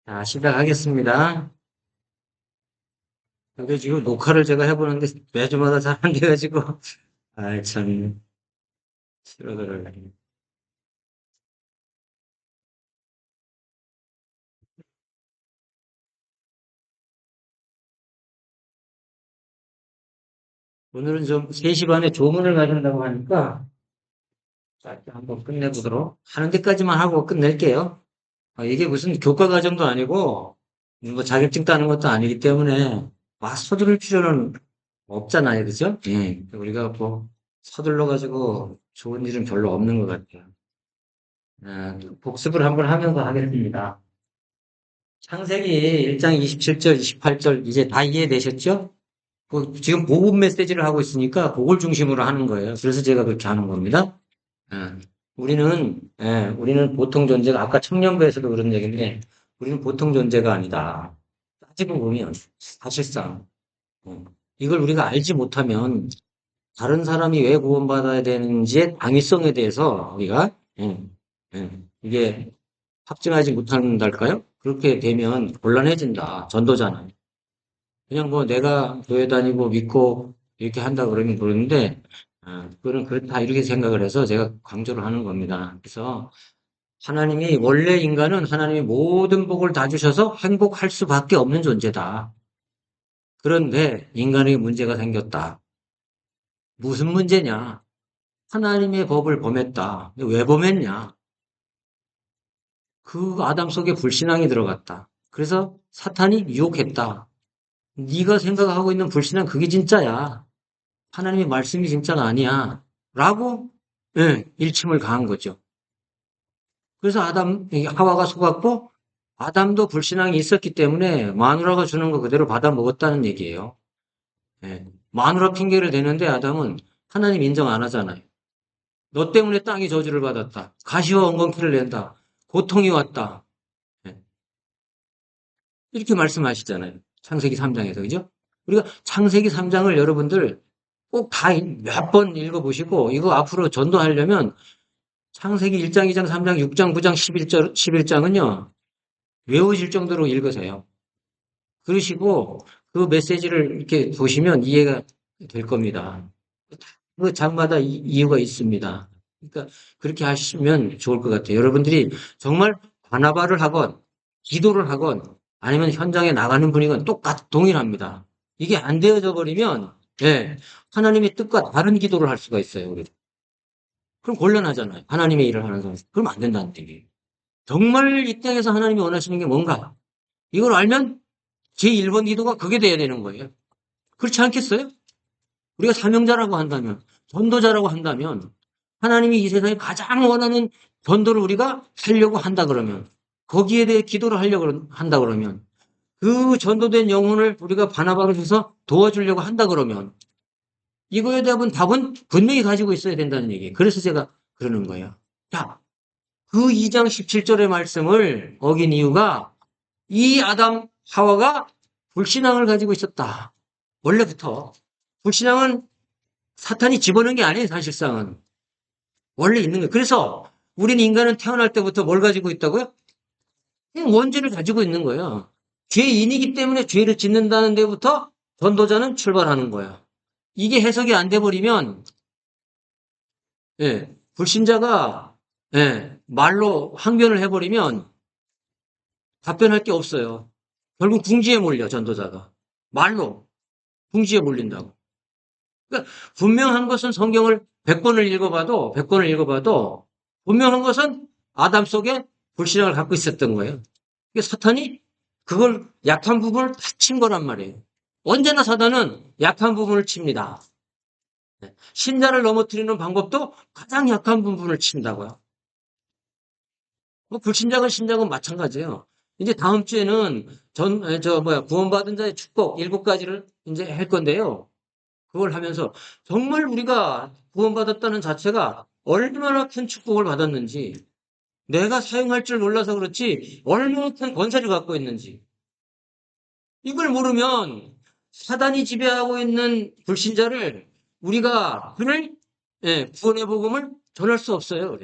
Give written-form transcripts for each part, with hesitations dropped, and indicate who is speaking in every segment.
Speaker 1: 자, 시작하겠습니다. 근데 지금 녹화를 제가 해보는데 매주마다 잘 안 돼가지고, 아, 참, 싫어들어요. 오늘은 좀 3시 반에 조문을 가진다고 하니까, 짧게 한번 끝내보도록 하는 데까지만 하고 끝낼게요. 이게 무슨 교과 과정도 아니고, 뭐 자격증 따는 것도 아니기 때문에, 막 서두를 필요는 없잖아요. 그죠? 예. 우리가 뭐, 서둘러가지고 좋은 일은 별로 없는 것 같아요. 복습을 한번 하면서 하겠습니다. 창세기 1장 27절, 28절 이제 다 이해되셨죠? 지금 복음 메시지를 하고 있으니까 그걸 중심으로 하는 거예요. 그래서 제가 그렇게 하는 겁니다. 예. 우리는 보통 존재가 아까 청년부에서도 그런 얘기인데 우리는 보통 존재가 아니다. 따지고 보면 사실상 어, 이걸 우리가 알지 못하면 다른 사람이 왜 구원받아야 되는지의 당위성에 대해서 우리가 이게 확증하지 못한달까요? 그렇게 되면 곤란해진다. 전도자는. 그냥 뭐 내가 교회 다니고 믿고 이렇게 한다 그러면 그러는데, 그거는 그렇다 이렇게 생각을 해서 제가 강조를 하는 겁니다. 그래서 하나님이, 원래 인간은 하나님이 모든 복을 다 주셔서 행복할 수밖에 없는 존재다. 그런데 인간에게 문제가 생겼다. 무슨 문제냐? 하나님의 법을 범했다. 왜 범했냐? 그 아담 속에 불신앙이 들어갔다. 그래서 사탄이 유혹했다. 네가 생각하고 있는 불신앙 그게 진짜야. 하나님의 말씀이 진짜가 아니야. 라고 일침을 가한 거죠. 그래서 하와가 속았고 아담도 불신앙이 있었기 때문에 마누라가 주는 거 그대로 받아 먹었다는 얘기예요. 예. 마누라 핑계를 대는데 아담은 하나님 인정 안 하잖아요. 너 때문에 땅이 저주를 받았다. 가시와 엉겅퀴를 낸다. 고통이 왔다. 예. 이렇게 말씀하시잖아요. 창세기 3장에서. 그죠? 우리가 창세기 3장을 여러분들 꼭 다 몇 번 읽어보시고, 이거 앞으로 전도하려면 창세기 1장, 2장, 3장, 6장, 9장, 11장은요, 외워질 정도로 읽으세요. 그러시고, 그 메시지를 이렇게 보시면 이해가 될 겁니다. 그 장마다 이유가 있습니다. 그러니까 그렇게 하시면 좋을 것 같아요. 여러분들이 정말 바나바를 하건, 기도를 하건, 아니면 현장에 나가는 분이건 동일합니다. 이게 안 되어져 버리면, 예, 하나님의 뜻과 다른 기도를 할 수가 있어요, 우리. 그럼 곤란하잖아요. 하나님의 일을 하는 사람. 그럼 안 된다는 얘기예요. 정말 이 땅에서 하나님이 원하시는 게 뭔가? 이걸 알면 제1번 기도가 그게 돼야 되는 거예요. 그렇지 않겠어요? 우리가 사명자라고 한다면, 전도자라고 한다면, 하나님이 이 세상에 가장 원하는 전도를 우리가 하려고 한다 그러면, 거기에 대해 기도를 하려고 한다 그러면, 그 전도된 영혼을 우리가 바나바로 해서 도와주려고 한다 그러면, 이거에 대한 답은 분명히 가지고 있어야 된다는 얘기예요. 그래서 제가 그러는 거예요. 자, 그 2장 17절의 말씀을 어긴 이유가 이 아담 하와가 불신앙을 가지고 있었다. 원래부터. 불신앙은 사탄이 집어넣은 게 아니에요, 사실상은. 원래 있는 거예요. 그래서 우리는 인간은 태어날 때부터 뭘 가지고 있다고요? 그냥 원죄를 가지고 있는 거예요. 죄인이기 때문에 죄를 짓는다는 데부터 전도자는 출발하는 거예요. 이게 해석이 안 돼 버리면, 불신자가, 말로 항변을 해버리면 답변할 게 없어요. 결국 궁지에 몰려, 전도자가. 말로 궁지에 몰린다고. 그러니까 분명한 것은 성경을 100번을 읽어봐도 분명한 것은 아담 속에 불신앙을 갖고 있었던 거예요. 그러니까 사탄이 그걸 약한 부분을 다 친 거란 말이에요. 언제나 사단은 약한 부분을 칩니다. 신자를 넘어뜨리는 방법도 가장 약한 부분을 친다고요. 뭐 불신자건 신자건 마찬가지예요. 이제 다음 주에는 구원받은 자의 축복 7가지를 이제 할 건데요. 그걸 하면서 정말 우리가 구원받았다는 자체가 얼마나 큰 축복을 받았는지, 내가 사용할 줄 몰라서 그렇지 얼마나 큰 권세를 갖고 있는지, 이걸 모르면 사단이 지배하고 있는 불신자를 우리가 구원의 복음을 전할 수 없어요.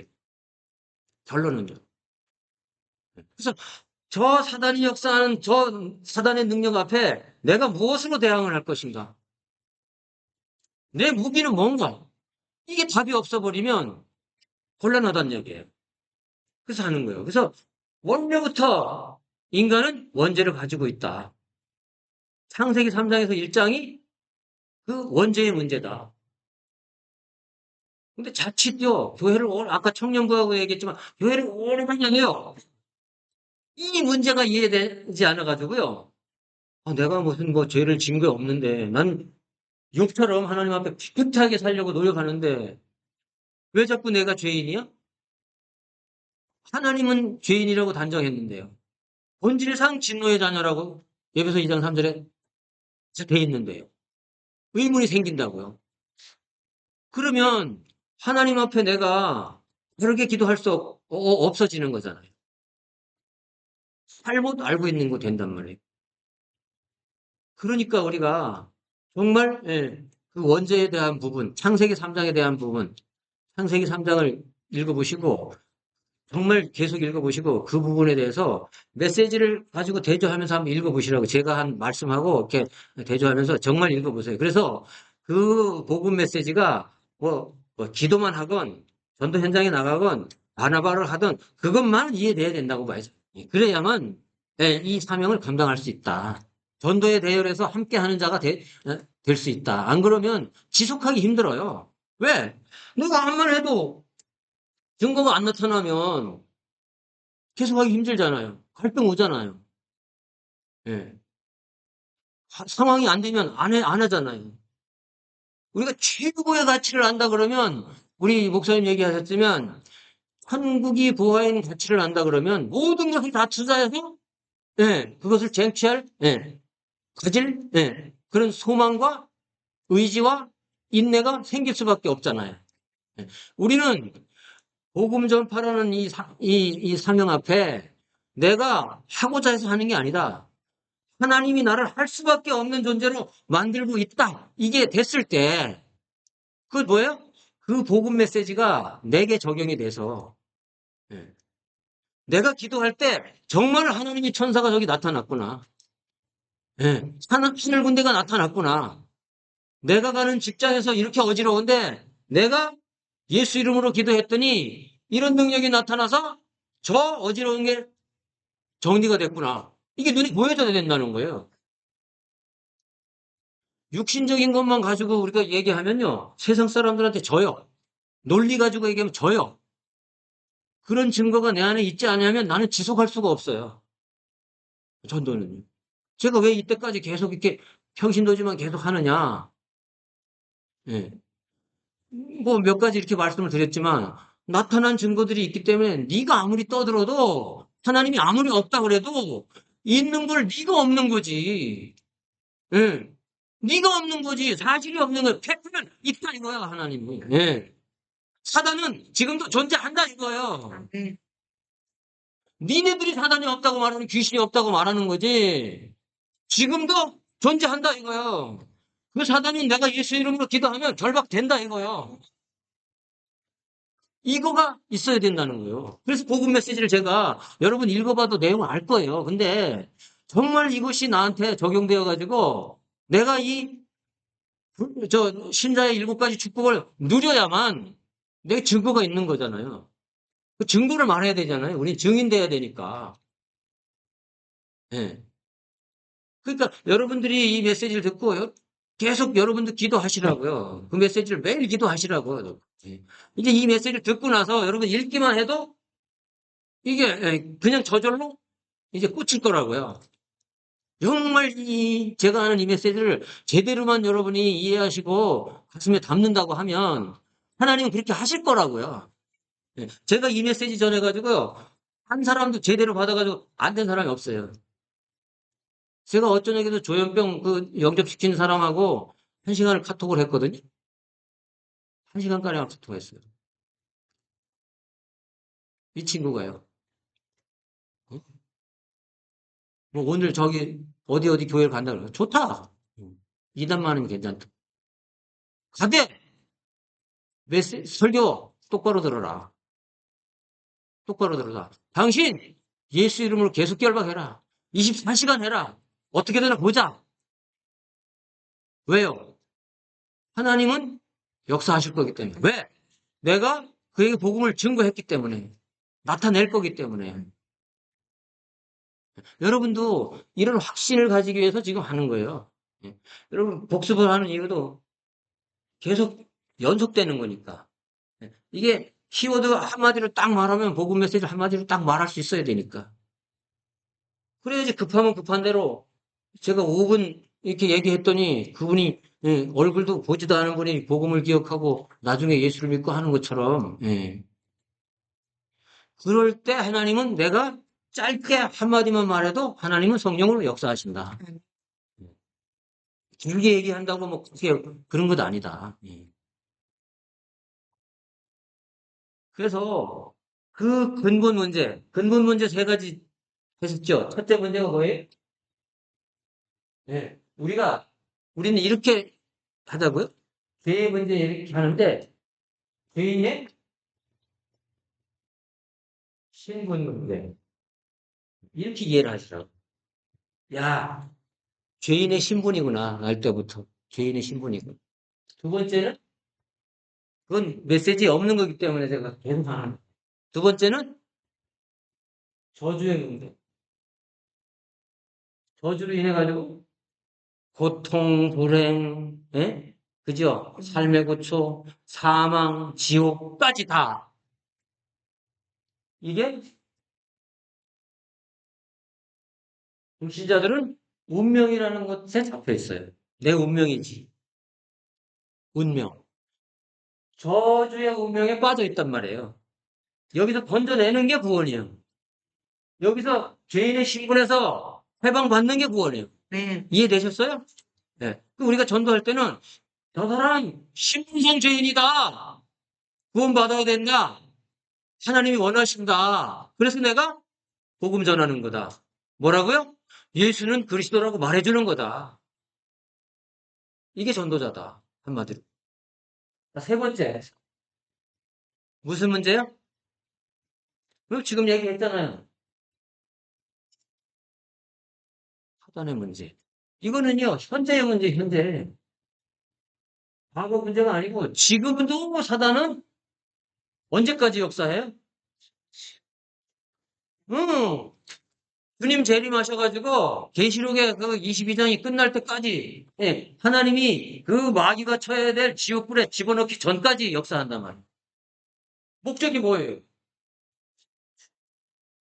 Speaker 1: 결론은요. 그래서 저 사단이 역사하는 저 사단의 능력 앞에 내가 무엇으로 대항을 할 것인가? 내 무기는 뭔가? 이게 답이 없어버리면 곤란하다는 얘기예요. 그래서 하는 거예요. 그래서 원래부터 인간은 원죄를 가지고 있다. 창세기 3장에서 1장이 그 원죄의 문제다. 근데 자칫요, 아까 청년부하고 얘기했지만, 교회를 오래만 해요. 이 문제가 이해되지 않아가지고요. 아, 내가 무슨 뭐 죄를 지은 게 없는데, 난 욕처럼 하나님 앞에 풋풋하게 살려고 노력하는데, 왜 자꾸 내가 죄인이야? 하나님은 죄인이라고 단정했는데요. 본질상 진노의 자녀라고 에베소 2장 3절에 돼 있는데요. 의문이 생긴다고요. 그러면 하나님 앞에 내가 그렇게 기도할 수 없어지는 거잖아요. 잘못 알고 있는 거 된단 말이에요. 그러니까 우리가 정말 그 원죄에 대한 부분, 창세기 3장에 대한 부분, 창세기 3장을 읽어보시고 정말 계속 읽어보시고 그 부분에 대해서 메시지를 가지고 대조하면서 한번 읽어보시라고 제가 한 말씀하고 이렇게 대조하면서 정말 읽어보세요. 그래서 그 복음 메시지가 뭐 기도만 하건 전도 현장에 나가건 바나바를 하든 그것만 이해돼야 된다고 봐요. 그래야만 이 사명을 감당할 수 있다. 전도에 대열해서 함께 하는 자가 될 수 있다. 안 그러면 지속하기 힘들어요. 왜? 내가 암만 해도 증거가 안 나타나면 계속하기 힘들잖아요. 갈등 오잖아요. 예. 상황이 안 되면 안 하잖아요. 우리가 최고의 가치를 안다 그러면, 우리 목사님 얘기하셨지만, 천국이 부하인 가치를 안다 그러면, 모든 것을 다 투자해서, 그것을 쟁취할, 가질, 그런 소망과 의지와 인내가 생길 수밖에 없잖아요. 예. 우리는 복음 전파라는 이 사명 앞에 내가 하고자 해서 하는 게 아니다. 하나님이 나를 할 수밖에 없는 존재로 만들고 있다. 이게 됐을 때, 그 뭐예요? 그 복음 메시지가 내게 적용이 돼서, 예. 내가 기도할 때 정말 하나님이 천사가 저기 나타났구나. 예. 하늘 군대가 나타났구나. 내가 가는 직장에서 이렇게 어지러운데 내가 예수 이름으로 기도했더니 이런 능력이 나타나서 저 어지러운 게 정리가 됐구나. 이게 눈에 보여져야 된다는 거예요. 육신적인 것만 가지고 우리가 얘기하면요. 세상 사람들한테 져요. 논리 가지고 얘기하면 져요. 그런 증거가 내 안에 있지 않으면 나는 지속할 수가 없어요. 전도는요. 제가 왜 이때까지 계속 이렇게 평신도지만 계속 하느냐. 예. 뭐 몇 가지 이렇게 말씀을 드렸지만 나타난 증거들이 있기 때문에 네가 아무리 떠들어도 하나님이 아무리 없다 그래도 있는 걸 네가 없는 거지. 예. 네가 없는 거지. 사실이 없는 거야. 팩트는 있다 이거야 하나님이. 예. 사단은 지금도 존재한다 이거예요. 니네들이 사단이 없다고 말하는 귀신이 없다고 말하는 거지. 지금도 존재한다 이거예요. 그 사단이 내가 예수 이름으로 기도하면 결박된다 이거예요. 이거가 있어야 된다는 거예요. 그래서 복음 메시지를 제가 여러분 읽어봐도 내용을 알 거예요. 근데 정말 이것이 나한테 적용되어 가지고 내가 신자의 7가지 축복을 누려야만 내 증거가 있는 거잖아요. 그 증거를 말해야 되잖아요. 우리 증인돼야 되니까. 예. 그러니까 여러분들이 이 메시지를 듣고 계속 여러분들 기도하시라고요. 그 메시지를 매일 기도하시라고요. 예. 이제 이 메시지를 듣고 나서 여러분 읽기만 해도 이게 그냥 저절로 이제 꽂힐 거라고요. 정말 제가 하는 이 메시지를 제대로만 여러분이 이해하시고 가슴에 담는다고 하면 하나님은 그렇게 하실 거라고요. 예. 제가 이 메시지 전해가지고요. 한 사람도 제대로 받아가지고 안 된 사람이 없어요. 제가 어쩌냐기도 조현병 그 영접시킨 사람하고 1시간을 카톡을 했거든요. 1시간가량 카톡했어요. 이 친구가요. 어? 뭐 오늘 저기 어디 교회를 간다 그래요. 좋다. 이단만 하면 괜찮다. 가대! 설교 똑바로 들어라. 똑바로 들어라. 당신 예수 이름으로 계속 결박해라. 24시간 해라. 어떻게 되나 보자. 왜요? 하나님은 역사하실 거기 때문에. 왜? 내가 그에게 복음을 증거했기 때문에. 나타낼 거기 때문에. 여러분도 이런 확신을 가지기 위해서 지금 하는 거예요. 예. 여러분, 복습을 하는 이유도 계속 연속되는 거니까. 예. 이게 키워드 한마디로 딱 말하면 복음 메시지 한마디로 딱 말할 수 있어야 되니까. 그래야지 급하면 급한 대로 제가 5분 이렇게 얘기했더니 그분이 예, 얼굴도 보지도 않은 분이 복음을 기억하고 나중에 예수를 믿고 하는 것처럼 예. 그럴 때 하나님은 내가 짧게 한마디만 말해도 하나님은 성령으로 역사하신다. 길게 얘기한다고 뭐 그게 그런 것 아니다. 예. 그래서 그 근본 문제 세 가지 했었죠. 첫째 문제가 뭐예요? 예. 우리는 이렇게 하자고요? 죄의 문제 이렇게 하는데 죄인의 신분 문제 이렇게 이해를 하시라고. 야, 죄인의 신분이구나. 알 때부터 죄인의 신분이고. 두 번째는 그건 메시지에 없는 거기 때문에 제가 계속 하는. 두 번째는 저주의 문제. 저주로 인해 가지고 고통, 불행, 예? 그죠? 삶의 고초, 사망, 지옥까지 다 이게 불신자들은 운명이라는 것에 잡혀 있어요. 내 운명이지. 운명. 저주의 운명에 빠져 있단 말이에요. 여기서 건져내는 게 구원이에요. 여기서 죄인의 신분에서 해방받는 게 구원이에요. 네. 이해되셨어요? 네. 우리가 전도할 때는 저 사람 신분상 죄인이다. 구원받아야 된다. 하나님이 원하신다. 그래서 내가 복음 전하는 거다. 뭐라고요? 예수는 그리스도라고 말해주는 거다. 이게 전도자다. 한마디로. 세 번째. 무슨 문제요? 지금 얘기했잖아요. 사단의 문제. 이거는요, 현재의 문제, 현재. 과거 문제가 아니고, 지금도 사단은 언제까지 역사해요? 응. 주님 재림하셔가지고, 계시록의 그 22장이 끝날 때까지, 예, 하나님이 그 마귀가 쳐야 될 지옥불에 집어넣기 전까지 역사한단 말이에요. 목적이 뭐예요?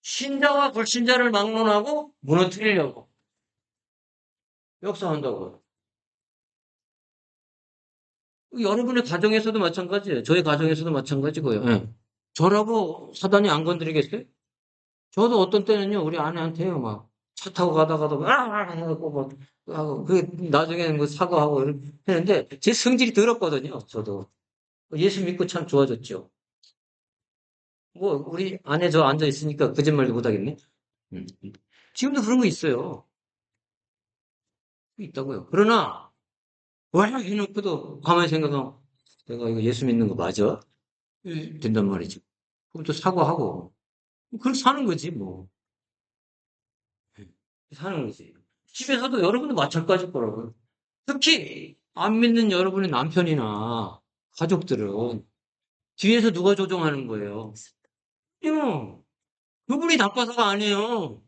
Speaker 1: 신자와 불신자를 막론하고 무너뜨리려고 역사한다고요. 여러분의 가정에서도 마찬가지예요. 저희 가정에서도 마찬가지고요. 예. 저라고 사단이 안 건드리겠어요? 저도 어떤 때는요, 우리 아내한테요, 막, 차 타고 가다가도, 하고, 막, 하고, 나중에는 뭐 사과하고 했는데, 제 성질이 더럽거든요, 저도. 예수 믿고 참 좋아졌죠. 뭐, 우리 아내 저 앉아있으니까 거짓말도 못하겠네. 음. 지금도 그런 거 있어요. 있다고요. 그러나, 왜 해놓고도 가만히 생각하면, 내가 이거 예수 믿는 거 맞아? 된단 말이죠. 그럼 또 사과하고, 그걸 사는 거지, 뭐. 사는 거지. 집에서도 여러분도 마찬가지일 거라고요. 특히 안 믿는 여러분의 남편이나 가족들은 뒤에서 누가 조종하는 거예요. 요 그분이 나빠서가 아니에요.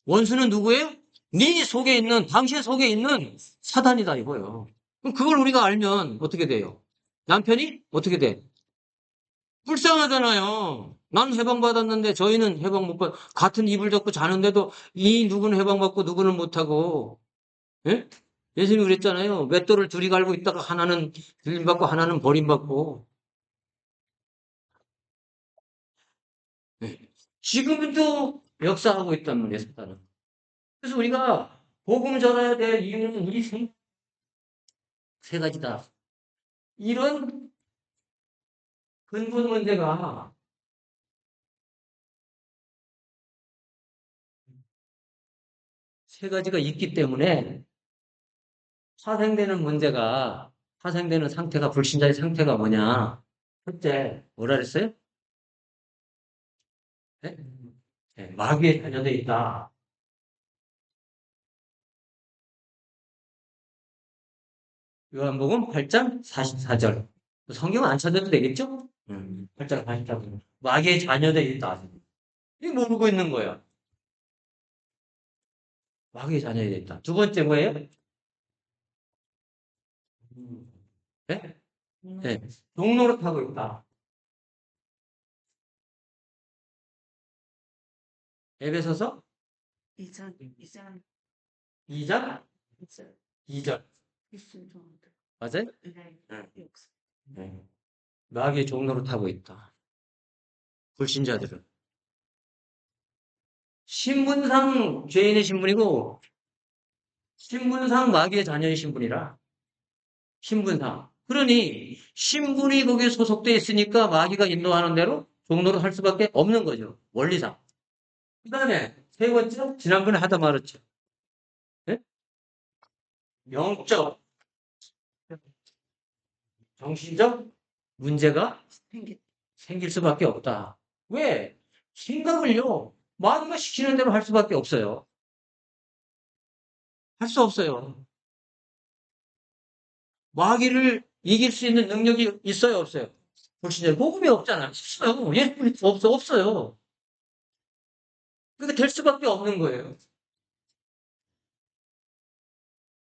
Speaker 1: 원수는 누구예요? 네 속에 있는 당신 속에 있는 사단이다 이거예요. 그럼 그걸 우리가 알면 어떻게 돼요? 남편이 어떻게 돼? 불쌍하잖아요. 난 해방받았는데 저희는 해방 못 받, 같은 이불 덮고 자는데도 이 누구는 해방받고 누구는 못하고, 예? 예수님이 그랬잖아요. 맷돌을 둘이 갈고 있다가 하나는 들림받고 하나는 버림받고. 예. 지금도 역사하고 있단 말이에요, 사단은. 그래서 우리가 복음 전해야 될 이유는 이 세 가지다. 이런 근본 문제가 세 가지가 있기 때문에 파생되는 문제가, 파생되는 상태가, 불신자의 상태가 뭐냐. 첫째, 뭐라 그랬어요? 네? 네, 마귀에 자녀되어 있다. 요한복음 8장 44절. 성경 안 찾아도 되겠죠? 8장 44절. 마귀에 자녀되어 있다. 이거 모르고 있는 거야. 마귀의 자녀가 있다. 두 번째 뭐예요? 네? 네. 종노릇하고 있다. 에베소서 2장 2절. 맞아요? 네. 네. 마귀의 종노릇하고 있다. 불신자들은. 신분상 죄인의 신분이고, 신분상 마귀의 자녀의 신분이라. 신분상. 그러니, 신분이 거기에 소속되어 있으니까 마귀가 인도하는 대로 종노릇 할 수밖에 없는 거죠. 원리상. 그 다음에, 세 번째, 지난번에 하다 말았죠. 네? 영적, 정신적 문제가 생길 수밖에 없다. 왜? 생각을요, 마귀가 시키는 대로 할 수밖에 없어요. 할 수 없어요. 마귀를 이길 수 있는 능력이 있어요, 없어요? 불신자 복음이 없잖아. 없어요. 예? 없어요. 그게 될 수밖에 없는 거예요.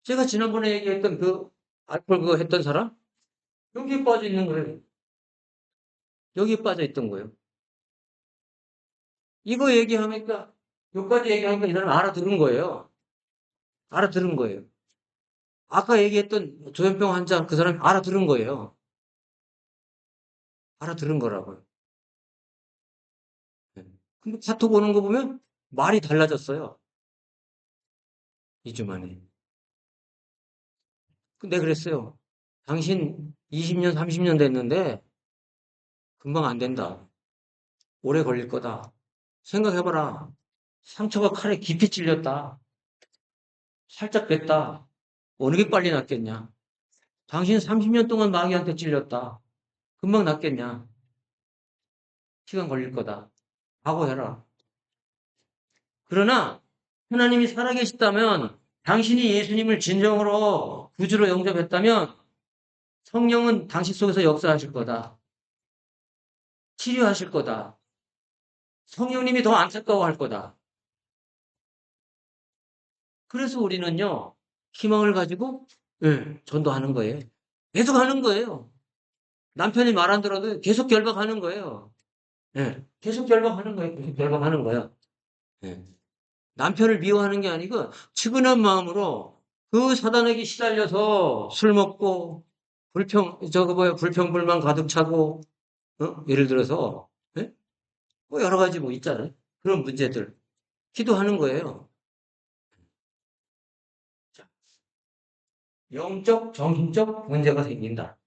Speaker 1: 제가 지난번에 얘기했던 그 알코올 그거 했던 사람? 여기에 빠져 있는 거예요. 여기에 빠져 있던 거예요. 이거 얘기하니까, 여기까지 얘기하니까 이 사람 알아들은 거예요. 알아들은 거예요. 아까 얘기했던 조현병 환자 그 사람이 알아들은 거예요. 알아들은 거라고요. 네. 근데 카톡 오는 거 보면 말이 달라졌어요. 2주 만에. 근데 그랬어요. 당신 20년, 30년 됐는데 금방 안 된다. 오래 걸릴 거다. 생각해봐라. 상처가 칼에 깊이 찔렸다. 살짝 뺐다. 어느 게 빨리 낫겠냐? 당신 30년 동안 마귀한테 찔렸다. 금방 낫겠냐? 시간 걸릴 거다. 각오해라. 그러나 하나님이 살아계시다면 당신이 예수님을 진정으로 구주로 영접했다면 성령은 당신 속에서 역사하실 거다. 치료하실 거다. 성령님이 더 안타까워할 거다. 그래서 우리는요, 희망을 가지고, 전도하는 거예요. 계속 하는 거예요. 남편이 말 안 들어도 계속 결박하는 거예요. 계속 결박하는 거예요. 계속 결박하는 거예요. 예. 남편을 미워하는 게 아니고, 측은한 마음으로 그 사단에게 시달려서 술 먹고, 불평불만 가득 차고, 예를 들어서, 예? 뭐 여러 가지 뭐 있잖아요. 그런 문제들. 기도하는 거예요. 자, 영적, 정신적 문제가 생긴다.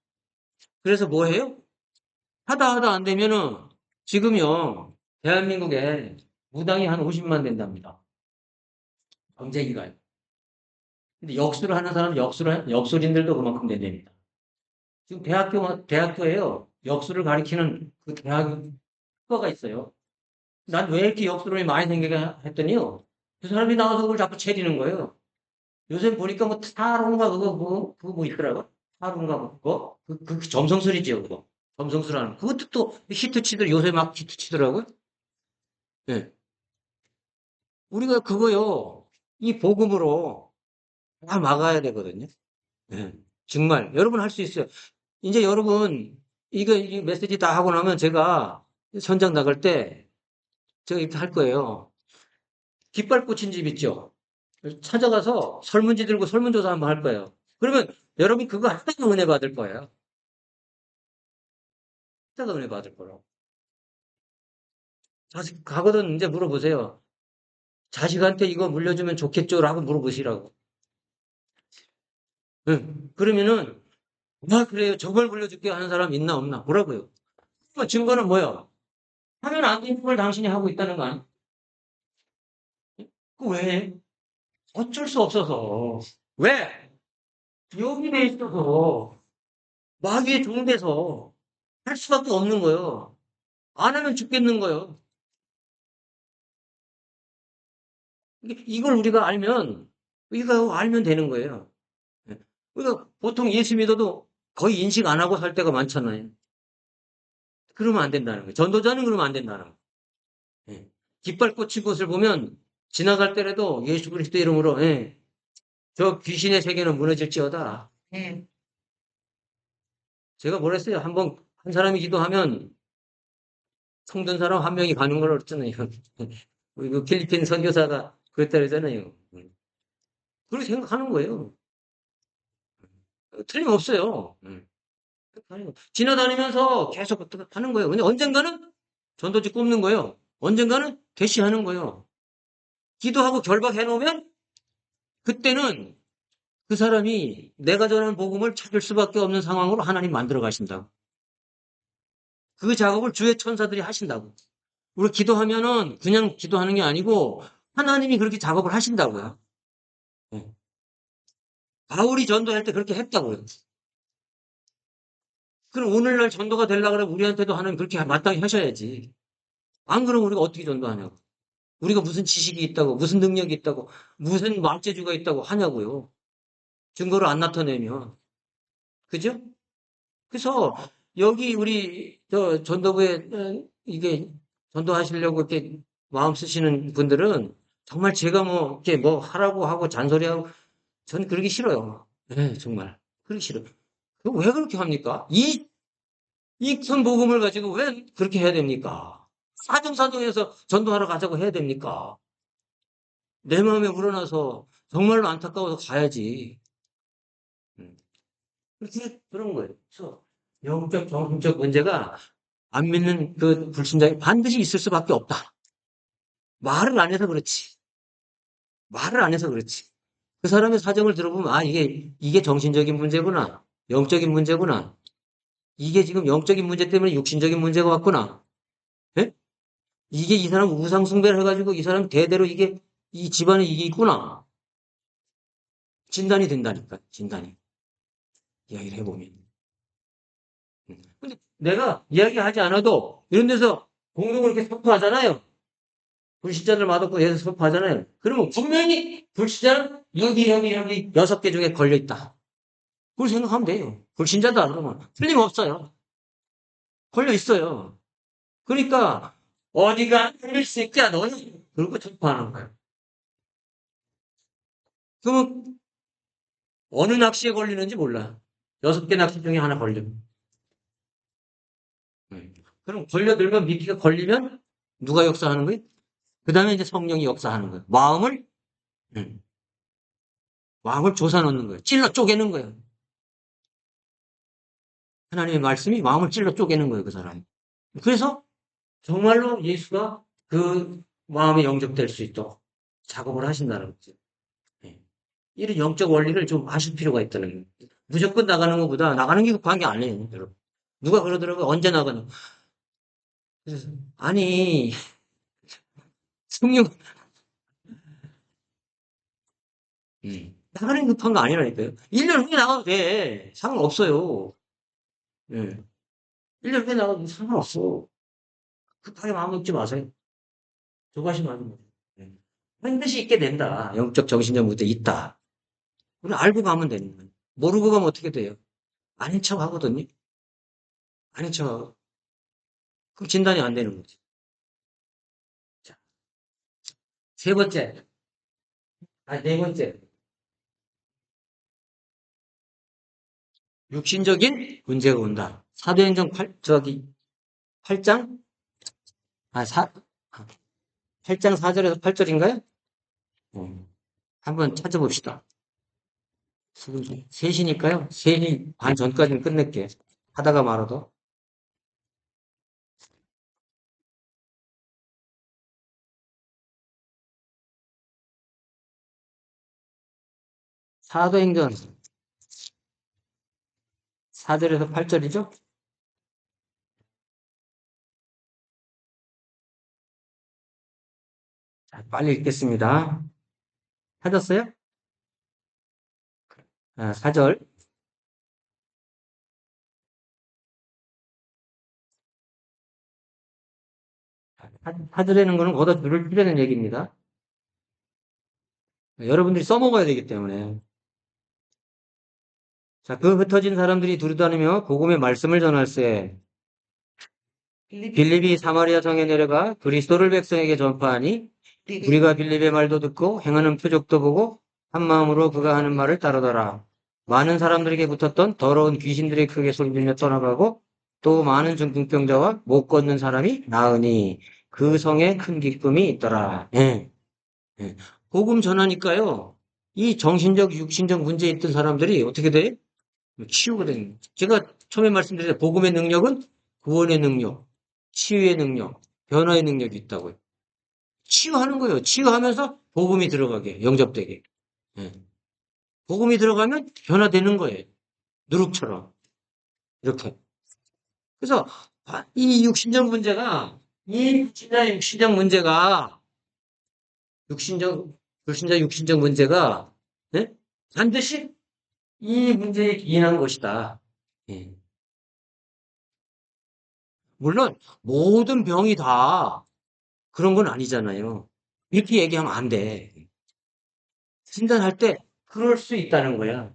Speaker 1: 그래서 뭐 해요? 하다 안 되면은 지금요, 대한민국에 무당이 한 50만 된답니다. 경제기가요. 근데 역수를 하는 사람, 역술인들도 그만큼 된답니다. 지금 대학교에요, 역수를 가리키는 그 대학 학과가 있어요. 난 왜 이렇게 역수론이 많이 생기게 했더니요, 그 사람이 나와서 그걸 자꾸 채리는 거예요. 요새 보니까 뭐 타로인가 그거 뭐 있더라고. 타로인가 뭐 그거? 그 점성술이지요, 그거. 점성술하는. 그것도 또 요새 막 히트 치더라고요. 예. 우리가 그거요, 이 복음으로 다 막아야 되거든요. 예. 정말. 여러분 할 수 있어요. 이제 여러분, 이 메시지 다 하고 나면 제가 현장 나갈 때 제가 이렇게 할 거예요. 깃발 꽂힌 집 있죠? 찾아가서 설문지 들고 설문조사 한번 할 거예요. 그러면 여러분 그거 하다가 은혜 받을 거예요. 하다가 은혜 받을 거라고. 자식, 가거든 이제 물어보세요. 자식한테 이거 물려주면 좋겠죠? 라고 물어보시라고. 응. 그러면은, 아, 그래요. 저걸 물려줄게 하는 사람 있나 없나? 뭐라고요? 그 증거는 뭐야? 하면 안 되는 걸 당신이 하고 있다는 거 아니야? 그 왜? 어쩔 수 없어서. 왜? 여기 돼 있어서, 마귀의 종돼서 할 수밖에 없는 거예요. 안 하면 죽겠는 거예요. 이걸 우리가 알면, 이거 알면 되는 거예요. 예. 우리가 보통 예수 믿어도 거의 인식 안 하고 살 때가 많잖아요. 그러면 안 된다는 거예요. 전도자는 그러면 안 된다는 거예요. 예. 깃발 꽂힌 곳을 보면 지나갈 때라도 예수 그리스도 이름으로, 예, 저 귀신의 세계는 무너질지어다. 예. 제가 뭐랬어요? 한 사람이 기도하면 성든 사람 한 명이 가는 걸 그랬잖아요. 우리 그 필리핀 선교사가 그랬다 그러잖아요. 그렇게 생각하는 거예요. 틀림없어요. 지나다니면서 계속 하는 거예요. 근데 언젠가는 전도지 꼽는 거예요. 언젠가는 개시하는 거예요. 기도하고 결박해 놓으면 그때는 그 사람이 내가 전하는 복음을 찾을 수밖에 없는 상황으로 하나님 만들어 가신다고. 그 작업을 주의 천사들이 하신다고. 우리 기도하면은 그냥 기도하는 게 아니고 하나님이 그렇게 작업을 하신다고요. 예. 바울이 전도할 때 그렇게 했다고요. 그럼 오늘날 전도가 되려고 그러면 우리한테도 하나님 그렇게 마땅히 하셔야지. 안 그러면 우리가 어떻게 전도하냐고. 우리가 무슨 지식이 있다고, 무슨 능력이 있다고, 무슨 말재주가 있다고 하냐고요. 증거를 안 나타내면. 그죠? 그래서 여기 우리 저 전도부에 이게 전도하시려고 이렇게 마음 쓰시는 분들은 정말 제가 뭐 이렇게 뭐 하라고 하고 잔소리하고 전 그러기 싫어요. 네, 정말 그러기 싫어요. 왜 그렇게 합니까? 이 큰 복음을 가지고 왜 그렇게 해야 됩니까? 사정사정해서 전도하러 가자고 해야 됩니까? 내 마음에 우러나서 정말로 안타까워서 가야지. 음. 그렇게 그런 거예요. 그래서 영적, 정신적 문제가 안 믿는 그 불신자에 반드시 있을 수밖에 없다. 말을 안 해서 그렇지. 말을 안 해서 그렇지. 그 사람의 사정을 들어보면, 아, 이게 정신적인 문제구나. 영적인 문제구나. 이게 지금 영적인 문제 때문에 육신적인 문제가 왔구나. 예? 이게 이 사람 우상숭배를 해가지고 이 사람 대대로 이 집안에 이게 있구나. 진단이 된다니까, 진단이. 이야기를 해보면. 근데 내가 이야기하지 않아도 이런 데서 공동으로 이렇게 선포하잖아요. 불신자들 맛없고 계속 선포하잖아요. 그러면 분명히 불신자는 여기 6개 중에 걸려있다. 그걸 생각하면 돼요. 불신자도 안 그러면 틀림없어요. 걸려있어요. 그러니까 어디가 틀릴 수 있게 너는 그러고 선포하는 거예요. 그러면 어느 낚시에 걸리는지 몰라. 6개 낚시 중에 하나 걸리면. 그럼 걸려들면 미끼가 걸리면 누가 역사하는 거예요? 그 다음에 이제 성령이 역사하는 거예요. 음, 마음을 조사 놓는 거예요. 찔러 쪼개는 거예요. 하나님의 말씀이 마음을 찔러 쪼개는 거예요, 그 사람이. 그래서 정말로 예수가 그 마음에 영접될 수 있도록 작업을 하신다는 거죠. 예. 이런 영적 원리를 좀 아실 필요가 있다는 거예요. 무조건 나가는 것보다 나가는 게 급한 게 아니에요, 여러분. 누가 그러더라고요. 언제 나가냐. 그래서, 아니, 성령, 나가는 게 급한 거 아니라니까요. 1년 후에 나가도 돼. 상관없어요. 예. 1년 후에 나가도 상관없어. 급하게 마음 먹지 마세요. 조바심 하는 거예요. 예. 반드시 있게 된다. 영적 정신적 문제 있다. 우리 알고 가면 되는 거예요. 모르고 가면 어떻게 돼요? 아닌 척 하거든요. 아닌 척 하고. 그럼 진단이 안 되는 거지. 자, 세 번째. 네 번째. 육신적인 문제가 온다. 사도행전 8장? 아, 8장 4절에서 8절인가요? 한번 찾아봅시다. 3시니까요. 3시 반 전까지는 끝낼게. 하다가 말아도. 사도행전 4절에서 8절이죠? 자, 빨리 읽겠습니다. 찾았어요? 4절. 4절에는 거는 거기다 줄을 줄이는 얘기입니다. 여러분들이 써먹어야 되기 때문에. 자, 그 흩어진 사람들이 두루다니며 복음의 말씀을 전할세. 빌립이 사마리아 성에 내려가 그리스도를 백성에게 전파하니 우리가 빌립의 말도 듣고 행하는 표적도 보고 한 마음으로 그가 하는 말을 따르더라. 많은 사람들에게 붙었던 더러운 귀신들이 크게 소리지며 떠나가고 또 많은 중풍병자와 못 걷는 사람이 나으니 그 성에 큰 기쁨이 있더라. 예, 예. 복음 전하니까요. 이 정신적, 육신적 문제 있던 사람들이 어떻게 돼? 치유거든요. 제가 처음에 말씀드린 복음의 능력은 구원의 능력, 치유의 능력, 변화의 능력이 있다고요. 치유하는 거예요. 치유하면서 복음이 들어가게, 영접되게. 예. 복음이 들어가면 변화되는 거예요. 누룩처럼. 이렇게. 그래서 이 육신적 문제가, 이 육신적 문제가, 육신적, 불신자 육신적 문제가, 예? 반드시 이 문제에 기인한 것이다. 예. 물론 모든 병이 다 그런 건 아니잖아요. 이렇게 얘기하면 안 돼. 진단할 때 그럴 수 있다는 거야.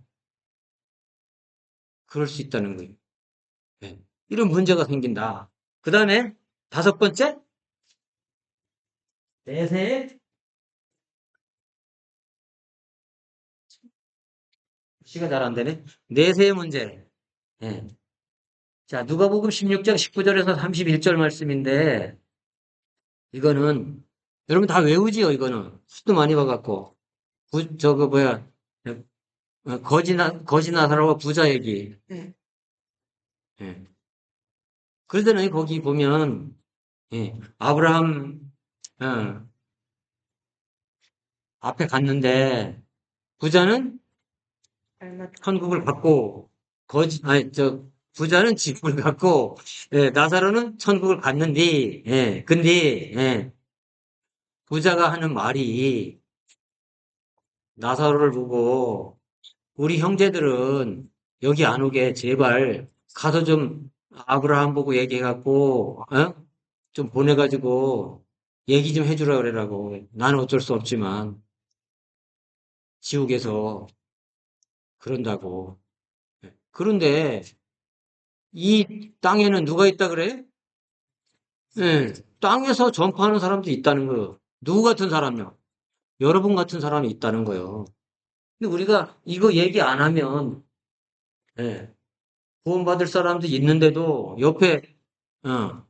Speaker 1: 그럴 수 있다는 거예요. 네. 이런 문제가 생긴다. 그 다음에 다섯 번째, 내세의 시가 잘 안 되네. 내세의 문제. 예. 자, 누가복음 16장 19절에서 31절 말씀인데 이거는 여러분 다 외우지요, 이거는. 수도 많이 봐갖고. 저거 뭐야. 거지 나사로와 부자 얘기. 예. 그러더니 거기 보면 예, 아브라함 어, 앞에 갔는데 부자는 천국을 갖고 아니 저 부자는 지옥을 갖고 예, 나사로는 천국을 갔는데 예, 근데 예, 부자가 하는 말이 나사로를 보고 우리 형제들은 여기 안 오게 제발 가서 좀 아브라함 보고 얘기해갖고 어? 좀 보내가지고 얘기 좀 해주라 그래라고. 나는 어쩔 수 없지만 지옥에서 그런다고. 그런데 이 땅에는 누가 있다 그래? 예, 땅에서 전파하는 사람도 있다는 거예요. 누구 같은 사람요? 여러분 같은 사람이 있다는 거예요. 근데 우리가 이거 얘기 안 하면 예, 구원받을 사람도 있는데도 옆에 어,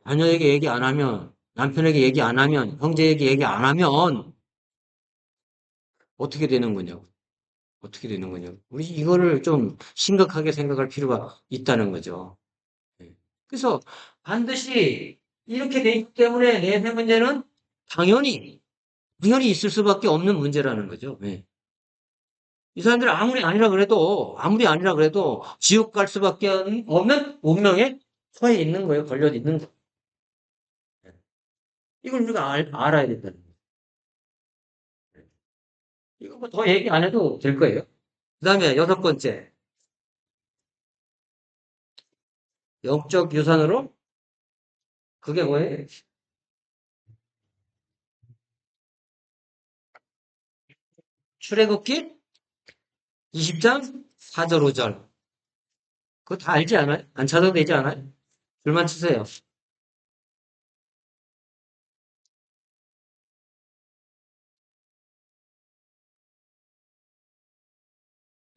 Speaker 1: 자녀에게 얘기 안 하면 남편에게 얘기 안 하면 형제에게 얘기 안 하면 어떻게 되는 거냐고. 어떻게 되는 거냐고. 우리 이거를 좀 심각하게 생각할 필요가 있다는 거죠. 예. 그래서 반드시 이렇게 돼 있기 때문에 내세 문제는 당연히 있을 수밖에 없는 문제라는 거죠. 예. 이 사람들이 아무리 아니라 그래도 지옥 갈 수밖에 없는 운명에 처해 있는 거예요. 걸려 있는 거. 이걸 우리가 알아야 된다는 거예요. 이거 뭐 더 얘기 안 해도 될 거예요. 그 다음에 여섯 번째, 영적 유산으로 그게 뭐예요? 출애굽기 20장 4절 5절. 그거 다 알지 않아요? 안 찾아도 되지 않아요? 줄만 치세요.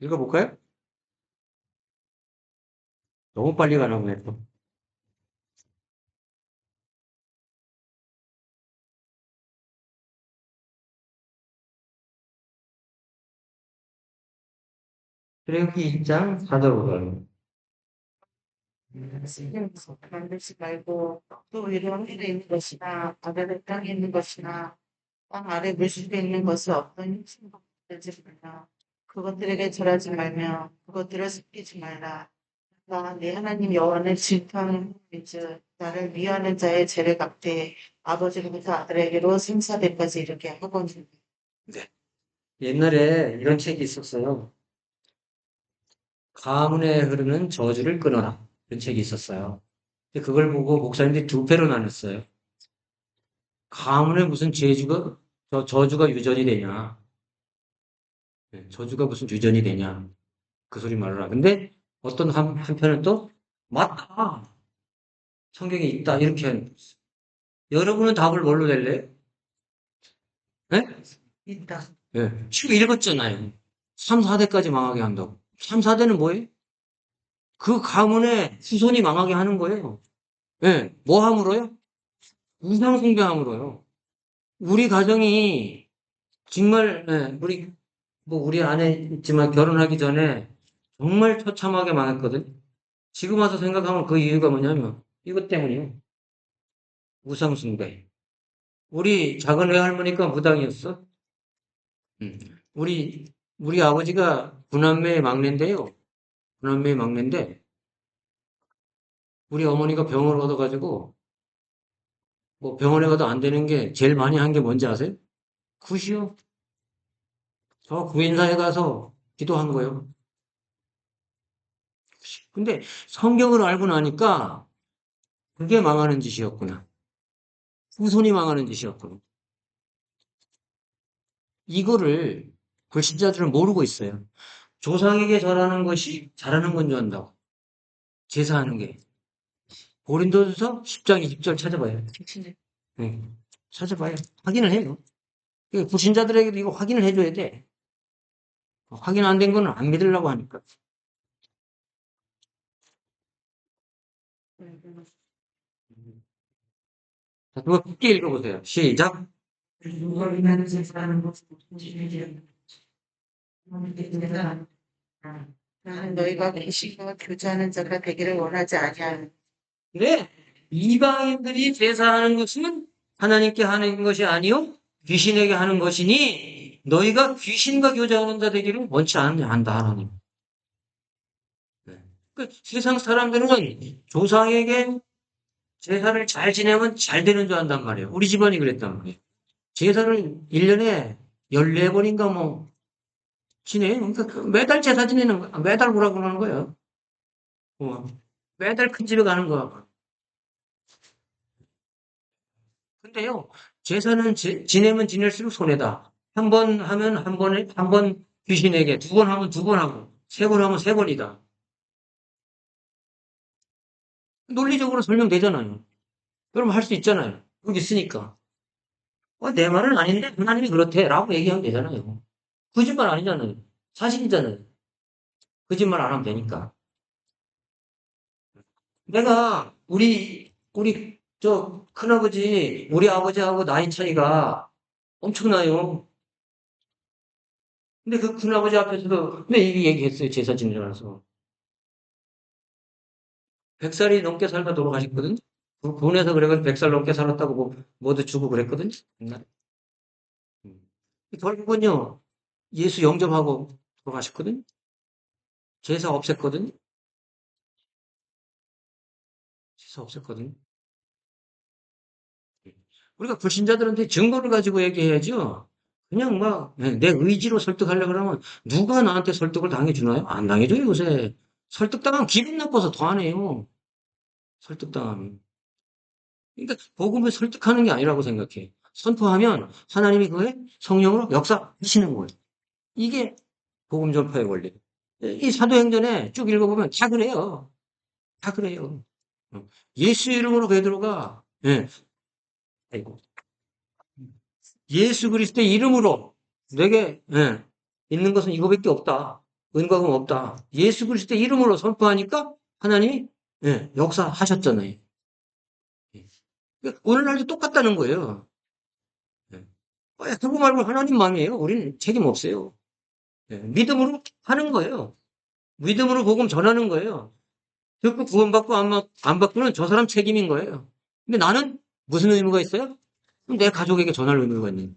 Speaker 1: 읽어볼까요? 너무 빨리 가나 보네. 또. 출애굽기 20장 4절 5절.
Speaker 2: 만들지 말고 또 위로 하늘에 있는 것이나 바다의 땅에 있는 것이나 땅 아래 물속에 있는 것을 어떤 힘심과 들지 말라. 그것들에게 절하지 말며 그것들을 섬기지 말라. 나 내 하나님 여호와는 질투하는 이즈 나를 미워하는 자의 죄를 갚되 아버지로부터 아들에게로 생사되까지 이르게 하거니와.
Speaker 1: 네. 옛날에 이런 책이 있었어요. 가문에 흐르는 저주를 끊어라. 그런 책이 있었어요. 근데 그걸 보고 목사님들이 두 패로 나눴어요. 가문에 무슨 저주가 저주가 유전이 되냐? 저주가 무슨 유전이 되냐? 그 소리 말아라. 근데 어떤 한편은 또 맞다. 성경에 있다. 이렇게 하는 거예요. 여러분은 답을 뭘로 낼래요? 네?
Speaker 2: 있다.
Speaker 1: 지금 읽었잖아요. 3, 4대까지 망하게 한다고. 3, 4대는 뭐예요? 그 가문의 후손이 망하게 하는 거예요. 뭐 함으로요? 우상 숭배함으로요. 우리 가정이 정말, 우리 아내 있지만 결혼하기 전에 정말 처참하게 망했거든. 지금 와서 생각하면 그 이유가 뭐냐면 이것 때문이에요. 우상 숭배. 우리 작은 외할머니가 무당이었어. 음. 우리 아버지가 구남매의 막내인데요. 구남매의 막내인데 우리 어머니가 병을 얻어가지고 뭐 병원에 가도 안 되는 게 제일 많이 한 게 뭔지 아세요? 굿이요. 저 구인사에 가서 기도한 거예요. 근데 성경을 알고 나니까 그게 망하는 짓이었구나. 후손이 망하는 짓이었구나. 이거를 불신자들은 모르고 있어요. 조상에게 절하는 것이 잘하는 건 줄 안다고. 제사하는 게. 고린도전서 10장 20절 찾아봐요. 네. 찾아봐요. 확인을 해요. 불신자들에게도 이거 확인을 해줘야 돼. 확인 안 된 거는 안 믿으려고 하니까. 자, 누가 깊게 읽어보세요. 시작.
Speaker 2: 누가 제사하는 것은 진리라. 나는 너희가 귀신과 교제하는 자가 되기를 원하지 아니하노니.
Speaker 1: 네. 이방인들이 제사하는 것은 하나님께 하는 것이 아니요 귀신에게 하는 것이니 너희가 귀신과 교제하는 자 되기를 원치 않는다 하나님. 네. 세상 사람들은 조상에게 제사를 잘 지내면 잘 되는 줄 안단 말이에요. 우리 집안이 그랬단 말이에요. 제사를 1년에 14번인가 뭐 지내요. 그러니까 매달 제사 지내는 거야. 매달 오라고 그러는 거예요. 어, 매달 큰 집에 가는 거야. 근데요, 제사는 지내면 지낼수록 손해다. 한 번 하면 한 번에, 한 번 귀신에게, 두 번 하면 두 번 하고, 세 번 하면 세 번이다. 논리적으로 설명되잖아요. 그럼 할 수 있잖아요. 여기 있으니까. 내 말은 아닌데, 하나님이 그렇대. 라고 얘기하면 되잖아요. 거짓말 아니잖아요. 사실이잖아요. 거짓말 안 하면 되니까. 내가, 큰아버지, 우리 아버지하고 나이 차이가 엄청나요. 근데 그 큰아버지 앞에서도 왜 이 얘기했어요? 제사 지내라서. 100살이 넘게 살다 돌아가셨거든? 군에서 그래가지고 100살 넘게 살았다고 모두 주고 그랬거든? 옛날에. 음. 결국은요, 예수 영접하고 돌아가셨거든? 제사 없앴거든? 제사 없앴거든? 우리가 불신자들한테 증거를 가지고 얘기해야죠. 그냥 막, 내 의지로 설득하려고 그러면 누가 나한테 설득을 당해주나요? 안 당해줘요, 요새. 설득당하면 기분 나빠서 더 안 해요. 설득당하면. 그러니까 복음을 설득하는 게 아니라고 생각해. 선포하면 하나님이 그에 성령으로 역사하시는 거예요. 이게 복음 전파의 원리. 이 사도행전에 쭉 읽어보면 다 그래요. 다 그래요. 예수 이름으로 베드로가 아이고 예수 그리스도의 이름으로 내게 있는 것은 이거밖에 없다. 은과금 없다. 예수 그리스도의 이름으로 선포하니까 하나님이 역사하셨잖아요. 그러니까 오늘날도 똑같다는 거예요. 예. 그거 말고 하나님 마음이에요. 우리는 책임 없어요. 믿음으로 하는 거예요. 믿음으로 복음 전하는 거예요. 듣고 구원받고 안 받고는 저 사람 책임인 거예요. 근데 나는 무슨 의무가 있어요? 그럼 내 가족에게 전할 의무가 있는 거예요.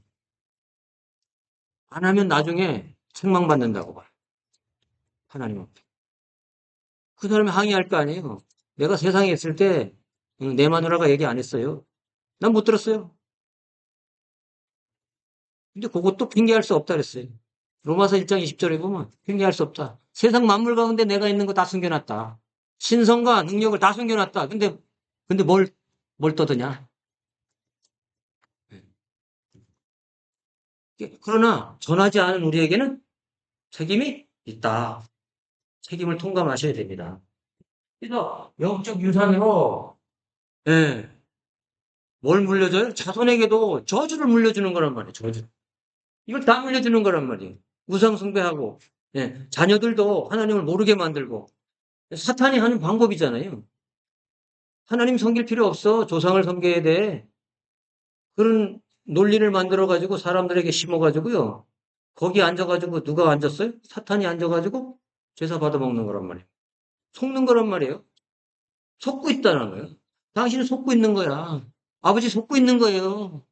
Speaker 1: 안 하면 나중에 책망받는다고 봐요. 하나님 앞에. 그 사람이 항의할 거 아니에요. 내가 세상에 있을 때 내 마누라가 얘기 안 했어요. 난 못 들었어요. 근데 그것도 핑계할 수 없다 그랬어요. 로마서 1장 20절에 보면 핑계할 수 없다. 세상 만물 가운데 내가 있는 거 다 숨겨놨다. 신성과 능력을 다 숨겨놨다. 근데 뭘 떠드냐? 그러나 전하지 않은 우리에게는 책임이 있다. 책임을 통감하셔야 됩니다. 그래서 영적 유산으로 예, 뭘 물려줘요? 자손에게도 저주를 물려주는 거란 말이에요. 저주. 이걸 다 물려주는 거란 말이에요. 우상 숭배하고 예, 자녀들도 하나님을 모르게 만들고 사탄이 하는 방법이잖아요. 하나님 섬길 필요 없어. 조상을 섬겨야 돼. 그런 논리를 만들어 가지고 사람들에게 심어 가지고요. 거기 앉아 가지고 누가 앉았어요? 사탄이 앉아 가지고 제사 받아 먹는 거란 말이에요. 속는 거란 말이에요. 속고 있다는 거예요. 당신은 속고 있는 거야. 아버지 속고 있는 거예요.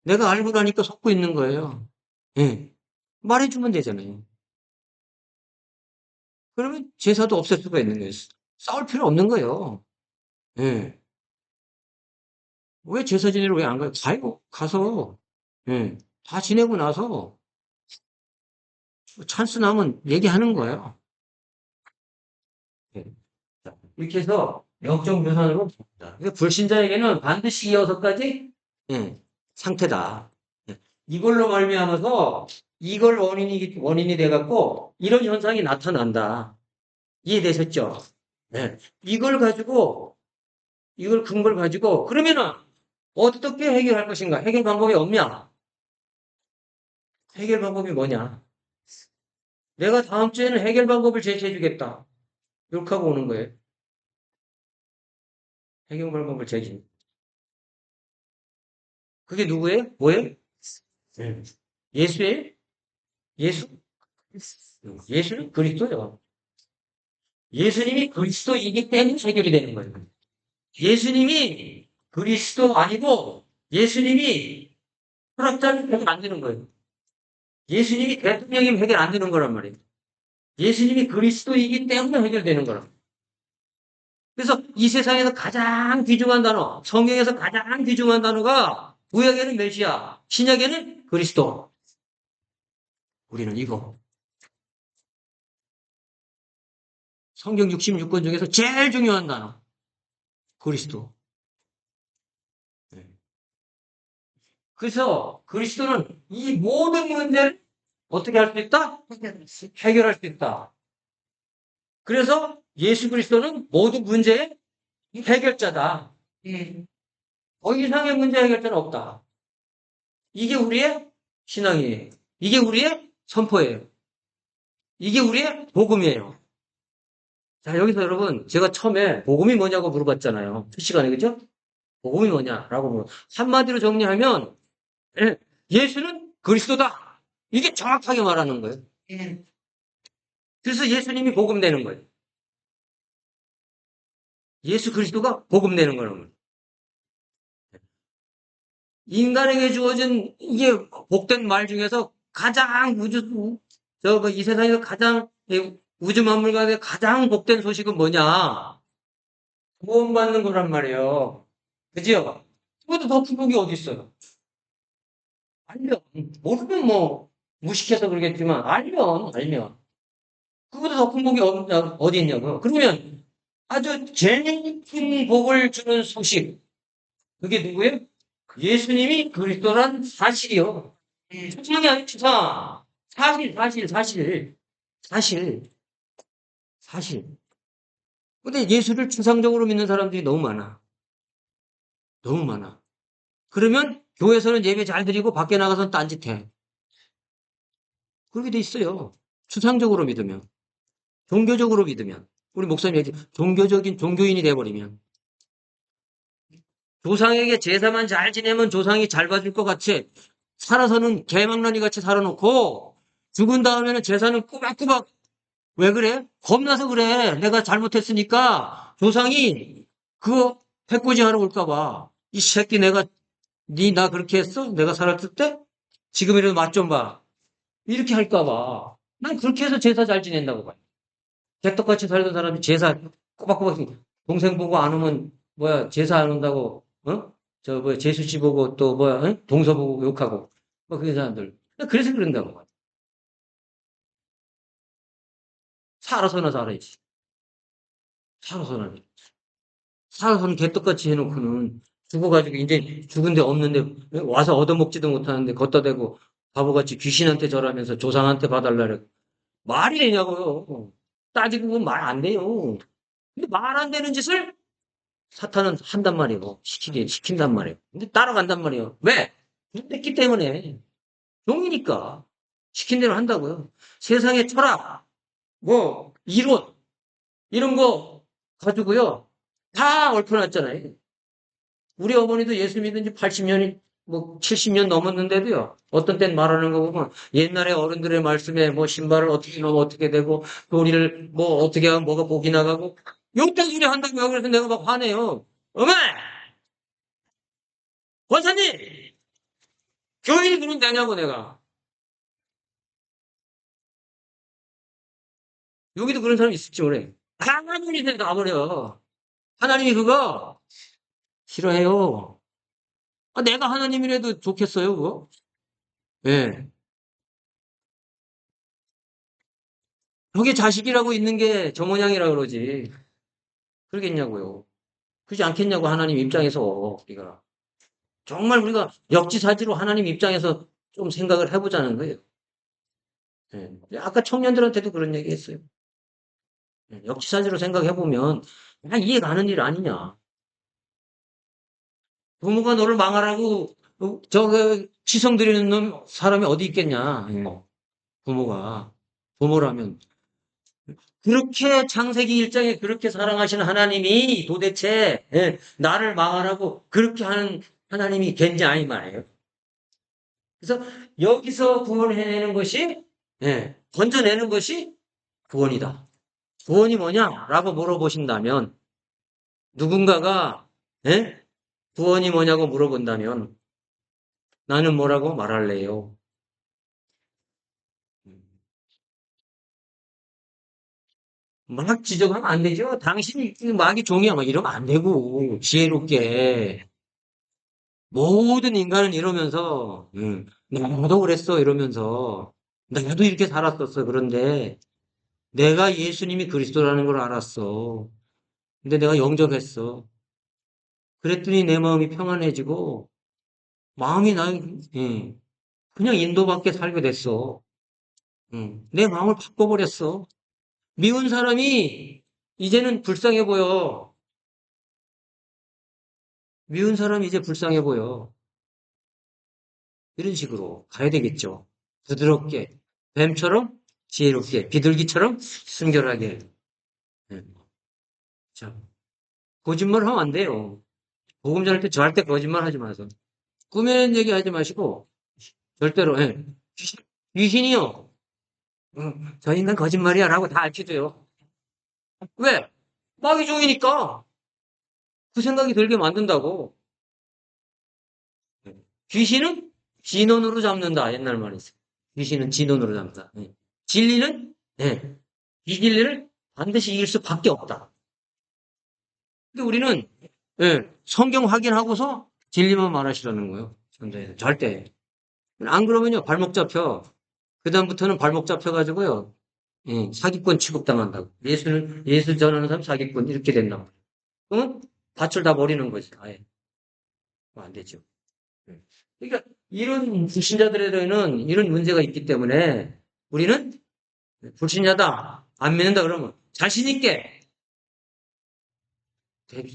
Speaker 1: 내가 알고 나니까 속고 있는 거예요. 예. 말해주면 되잖아요. 그러면 제사도 없앨 수가 있는 거예요. 싸울 필요 없는 거예요. 예. 왜 제사 지내러 왜 안 가요? 가요. 가서, 예. 다 지내고 나서 찬스 나면 얘기하는 거예요. 예. 자, 이렇게 해서 영적 유산으로 봅니다. 불신자에게는 반드시 이 6가지 예, 상태다. 예. 이걸로 말미암아서 이걸 원인이 돼갖고 이런 현상이 나타난다. 이해되셨죠? 네. 이걸 근거를 가지고 그러면은 어떻게 해결할 것인가? 해결 방법이 없냐? 해결 방법이 뭐냐? 내가 다음 주에는 해결 방법을 제시해 주겠다. 이렇게 하고 오는 거예요. 해결 방법을 제시. 그게 누구예요? 뭐예요? 네. 예수예요? 예수? 예수는 그리스도요. 예수님이 그리스도이기 때문에 해결이 되는 거예요. 예수님이 그리스도 아니고 예수님이 철학자는 해결 안 되는 거예요. 예수님이 대통령이면 해결 안 되는 거란 말이에요. 예수님이 그리스도이기 때문에 해결되는 거라. 그래서 이 세상에서 가장 귀중한 단어, 성경에서 가장 귀중한 단어가 구약에는 메시아, 신약에는 그리스도. 우리는 이거. 성경 66권 중에서 제일 중요한 단어. 그리스도. 네. 그래서 그리스도는 이 모든 문제를 어떻게 할 수 있다? 해결할 수 있다. 그래서 예수 그리스도는 모든 문제의 해결자다.
Speaker 2: 예.
Speaker 1: 더 이상의 문제 해결자는 없다. 이게 우리의 신앙이에요. 이게 우리의 선포예요. 이게 우리의 복음이에요. 자, 여기서 여러분, 제가 처음에 복음이 뭐냐고 물어봤잖아요. 첫 시간에, 그죠? 복음이 뭐냐라고 한마디로 정리하면, 예, 예수는 그리스도다. 이게 정확하게 말하는 거예요.
Speaker 2: 예.
Speaker 1: 그래서 예수님이 복음 되는 거예요. 예수 그리스도가 복음 되는 거예요. 인간에게 주어진 이게 복된 말 중에서 가장 이 세상에서 가장 우주 만물 가운데 가장 복된 소식은 뭐냐? 구원받는 거란 말이에요. 그죠? 그것도 더 큰 복이 어디 있어요? 알면 모르면 뭐 무식해서 그러겠지만 알면 그것도 더 큰 복이 어디 있냐고요? 그러면 아주 제일 큰 복을 주는 소식 그게 누구예요? 예수님이 그리스도란 사실이요.
Speaker 2: 예.
Speaker 1: 추상이 아닌 추상. 사실. 사실. 근데 예수를 추상적으로 믿는 사람들이 너무 많아. 너무 많아. 그러면 교회에서는 예배 잘 드리고 밖에 나가서는 딴짓해. 그렇게 돼 있어요. 추상적으로 믿으면. 종교적으로 믿으면. 우리 목사님 얘기, 종교적인 종교인이 돼버리면. 조상에게 제사만 잘 지내면 조상이 잘 봐줄 것 같이 살아서는 개망나니 같이 살아놓고 죽은 다음에는 제사는 꼬박꼬박 왜 그래? 겁나서 그래. 내가 잘못했으니까 조상이 그거 해코지 하러 올까 봐. 이 새끼 내가 나 그렇게 했어? 내가 살았을 때? 지금이라도 맛 좀 봐. 이렇게 할까 봐. 난 그렇게 해서 제사 잘 지낸다고 봐. 개떡같이 살던 사람이 제사 꼬박꼬박 동생 보고 안 오면 뭐야 제사 안 온다고 어? 저 뭐야 제수씨 보고 또 뭐야 응? 동서 보고 욕하고 뭐 그런 사람들. 그래서 그런다고 봐. 살아서나 살아야지. 살아서나. 살아서는 개떡같이 해놓고는 죽어가지고 이제 죽은데 없는데 와서 얻어먹지도 못하는데 걷다 대고 바보같이 귀신한테 절하면서 조상한테 봐달라. 말이 되냐고요. 따지고 보면 말 안 돼요. 근데 말 안 되는 짓을 사탄은 한단 말이에요. 시킨단 말이에요. 근데 따라간단 말이에요. 왜? 뺐기 때문에. 종이니까. 시킨 대로 한다고요. 세상의 철학, 뭐, 이론, 이런 거 가지고요. 다 얽혀놨잖아요. 우리 어머니도 예수 믿은 지 80년이, 뭐, 70년 넘었는데도요. 어떤 땐 말하는 거 보면 옛날에 어른들의 말씀에 뭐 신발을 어떻게 넣으면 어떻게 되고, 도리를 뭐 어떻게 하면 뭐가 복이 나가고, 용돈 소리 한다고요. 그래서 내가 막 화내요. 어머! 권사님! 교인이 그러면 되냐고 내가. 여기도 그런 사람이 있을지 모르네. 하나님이 나버려. 하나님이 그거 싫어해요. 아, 내가 하나님이라도 좋겠어요, 그거? 예. 벽에 자식이라고 있는 게 저 모양이라 그러지. 그러겠냐고요. 그렇지 않겠냐고, 하나님 입장에서, 우리가. 정말 우리가 역지사지로 하나님 입장에서 좀 생각을 해보자는 거예요. 예. 아까 청년들한테도 그런 얘기 했어요. 예. 역지사지로 생각해보면, 그냥 이해 가는 일 아니냐. 부모가 너를 망하라고, 치성 드리는 놈, 사람이 어디 있겠냐. 부모가. 부모라면. 그렇게 창세기 1장에 그렇게 사랑하시는 하나님이 도대체 나를 망하라고 그렇게 하는 하나님이 걘지 아니 말이에요. 그래서 여기서 구원해내는 것이 건져내는 것이 구원이다. 구원이 뭐냐라고 물어보신다면 누군가가 구원이 뭐냐고 물어본다면 나는 뭐라고 말할래요? 막 지적하면 안 되죠. 당신이 마귀 종이야 막 이러면 안 되고 지혜롭게 모든 인간은 이러면서, 나도 그랬어, 이러면서, 나도 이렇게 살았었어. 그런데 내가 예수님이 그리스도라는 걸 알았어. 근데 내가 영접했어. 그랬더니 내 마음이 평안해지고, 마음이 그냥 인도받게 살게 됐어. 내 마음을 바꿔버렸어. 미운 사람이 이제는 불쌍해 보여. 미운 사람이 이제 불쌍해 보여. 이런 식으로 가야 되겠죠. 부드럽게, 뱀처럼 지혜롭게, 비둘기처럼 순결하게. 예. 자, 거짓말 하면 안 돼요. 복음 전할 때 절대 거짓말 하지 마세요. 꾸며낸 얘기 하지 마시고, 절대로, 귀신이요. 저 인간 거짓말이야 라고 다 알려줘요. 왜? 마귀 종이니까 그 생각이 들게 만든다고. 귀신은 진원으로 잡는다. 옛날 말이 있어요. 귀신은 진원으로 잡는다. 진리는, 이 진리를 반드시 이길 수밖에 없다. 근데 우리는 성경 확인하고서 진리만 말하시라는 거예요. 전도에는 절대. 안 그러면요 발목 잡혀. 그다음부터는 발목 잡혀가지고요. 사기꾼 취급당한다고. 예수 전하는 사람 사기꾼 이렇게 된다고. 그러면 밭을 다 버리는 거지. 아예 안 되죠. 예. 그러니까 이런 불신자들에는 이런 문제가 있기 때문에 우리는 불신자다 안 믿는다 그러면 자신 있게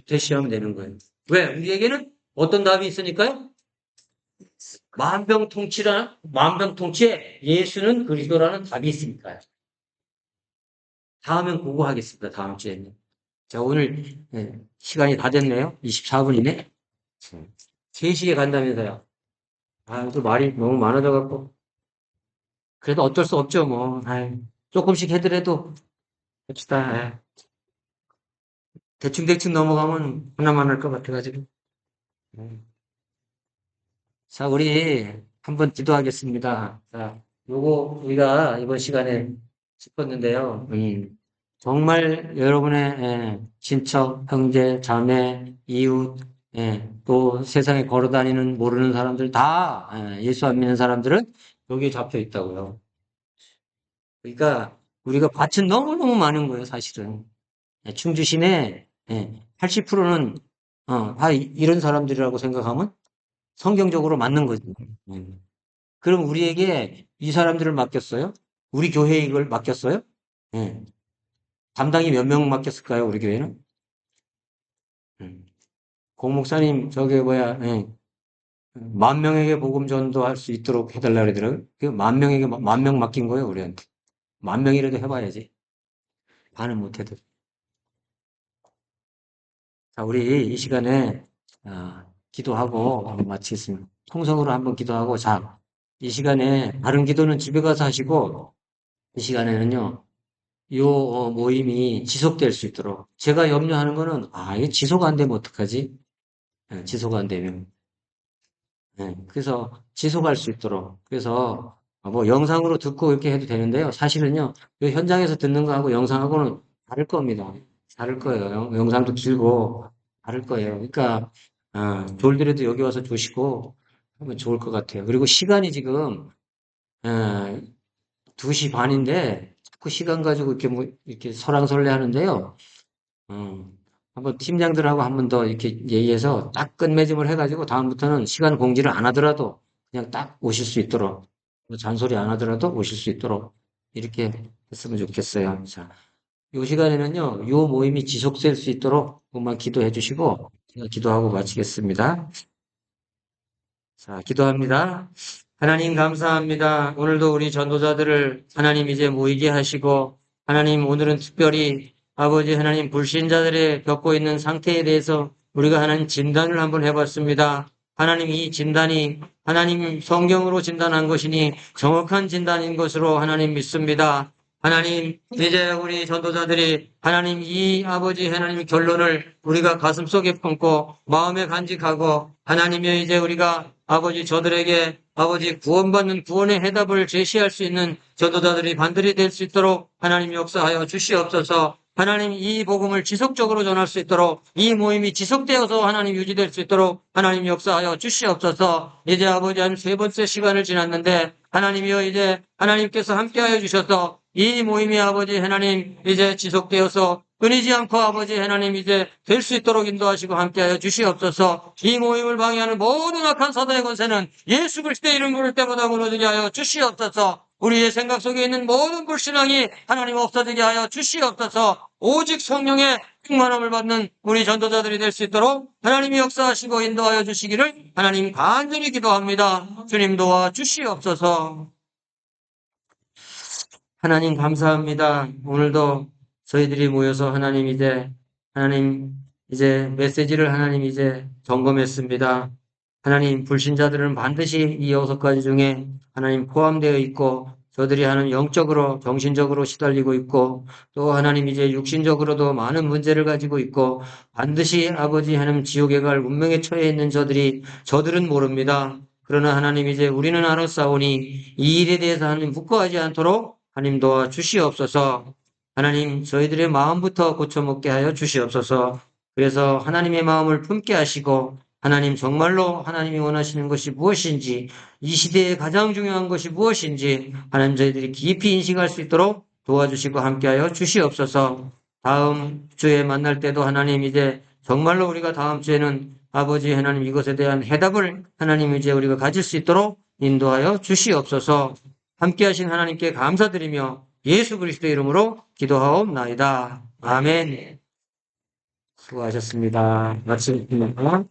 Speaker 1: 대시하면 되는 거예요. 왜? 우리에게는 어떤 답이 있으니까요? 만병통치에 예수는 그리스도라는 답이 있으니까요. 다음엔 그거 하겠습니다. 다음 주에는. 자, 오늘 시간이 다 됐네요. 24분이네. 3시에 간다면서요. 아, 또 말이 너무 많아져갖고. 그래도 어쩔 수 없죠, 뭐. 아이, 조금씩 해더라도 합시다. 대충대충 넘어가면 하나만 할 것 같아가지고. 음. 자, 우리 한번 기도하겠습니다. 자, 요거 우리가 이번 시간에 짚었는데요. 정말 여러분의 친척, 형제, 자매, 이웃, 또 세상에 걸어다니는 모르는 사람들 다 예수 안 믿는 사람들은 여기에 잡혀 있다고요. 그러니까 우리가 밭은 너무너무 많은 거예요, 사실은. 충주 시내 80%는 다 이런 사람들이라고 생각하면 성경적으로 맞는 거죠. 그럼 우리에게 이 사람들을 맡겼어요? 우리 교회에 이걸 맡겼어요? 예. 담당이 몇 명 맡겼을까요? 우리 교회는? 음. 고 목사님, 저게 뭐야, 예. 10,000명에게 복음 전도할 수 있도록 해달라 그러더라고요. 그 10,000명에게, 10,000명 맡긴 거예요, 우리한테. 10,000명이라도 해봐야지. 반은 못해도. 자, 우리 이 시간에, 기도하고 마치겠습니다. 통성으로 한번 기도하고, 자, 이 시간에, 다른 기도는 집에 가서 하시고, 이 시간에는요, 요 모임이 지속될 수 있도록. 제가 염려하는 거는, 이게 지속 안 되면 어떡하지? 예, 지속 안 되면. 예, 그래서 지속할 수 있도록. 그래서 뭐 영상으로 듣고 이렇게 해도 되는데요. 사실은요, 요 현장에서 듣는 거하고 영상하고는 다를 겁니다. 다를 거예요. 영상도 길고 다를 거예요. 그러니까 졸더라도 여기 와서 조시고 하면 좋을 것 같아요. 그리고 시간이 지금 어, 2시 반인데 자꾸 시간 가지고 이렇게 뭐 이렇게 설왕설래 하는데요. 어, 한번 팀장들하고 한 번 더 이렇게 얘기해서 딱 끝맺음을 해가지고 다음부터는 시간 공지를 안 하더라도 그냥 딱 오실 수 있도록 뭐 잔소리 안 하더라도 오실 수 있도록 이렇게 했으면 좋겠어요. 자, 요 시간에는요, 요 모임이 지속될 수 있도록 그것만 기도해 주시고 제가 기도하고 마치겠습니다. 자, 기도합니다. 하나님 감사합니다. 오늘도 우리 전도자들을 하나님 이제 모이게 하시고, 하나님 오늘은 특별히 아버지 하나님 불신자들의 겪고 있는 상태에 대해서 우리가 하나님 진단을 한번 해봤습니다. 하나님 이 진단이 하나님 성경으로 진단한 것이니 정확한 진단인 것으로 하나님 믿습니다. 하나님, 이제 우리 전도자들이 하나님 이 아버지 하나님 결론을 우리가 가슴속에 품고 마음에 간직하고 하나님이 이제 우리가 아버지 저들에게 아버지 구원받는 구원의 해답을 제시할 수 있는 전도자들이 반들이 될 수 있도록 하나님 역사하여 주시옵소서. 하나님 이 복음을 지속적으로 전할 수 있도록 이 모임이 지속되어서 하나님 유지될 수 있도록 하나님 역사하여 주시옵소서. 이제 아버지 한 3번째 시간을 지났는데 하나님이여 이제 하나님께서 함께하여 주셔서 이 모임이 아버지 하나님 이제 지속되어서 끊이지 않고 아버지 하나님 이제 될 수 있도록 인도하시고 함께하여 주시옵소서. 이 모임을 방해하는 모든 악한 사단의 권세는 예수 그리스도의 이름 부를 때마다 무너지게 하여 주시옵소서. 우리의 생각 속에 있는 모든 불신앙이 하나님 없어지게 하여 주시옵소서. 오직 성령의 충만함을 받는 우리 전도자들이 될 수 있도록 하나님이 역사하시고 인도하여 주시기를 하나님 간절히 기도합니다. 주님 도와 주시옵소서. 하나님 감사합니다. 오늘도 저희들이 모여서 하나님 이제 메시지를 하나님 이제 점검했습니다. 하나님 불신자들은 반드시 이 6가지 중에 하나님 포함되어 있고 저들이 하는 영적으로 정신적으로 시달리고 있고 또 하나님 이제 육신적으로도 많은 문제를 가지고 있고 반드시 아버지 하나님 지옥에 갈 운명에 처해 있는 저들은 모릅니다. 그러나 하나님 이제 우리는 알았사오니 이 일에 대해서 하나님 묵과하지 않도록 하나님 도와 주시옵소서. 하나님 저희들의 마음부터 고쳐먹게 하여 주시옵소서. 그래서 하나님의 마음을 품게 하시고 하나님 정말로 하나님이 원하시는 것이 무엇인지 이 시대에 가장 중요한 것이 무엇인지 하나님 저희들이 깊이 인식할 수 있도록 도와주시고 함께하여 주시옵소서. 다음 주에 만날 때도 하나님 이제 정말로 우리가 다음 주에는 아버지 하나님 이것에 대한 해답을 하나님 이제 우리가 가질 수 있도록 인도하여 주시옵소서. 함께하신 하나님께 감사드리며 예수 그리스도의 이름으로 기도하옵나이다. 아멘. 수고하셨습니다. 마치겠습니다.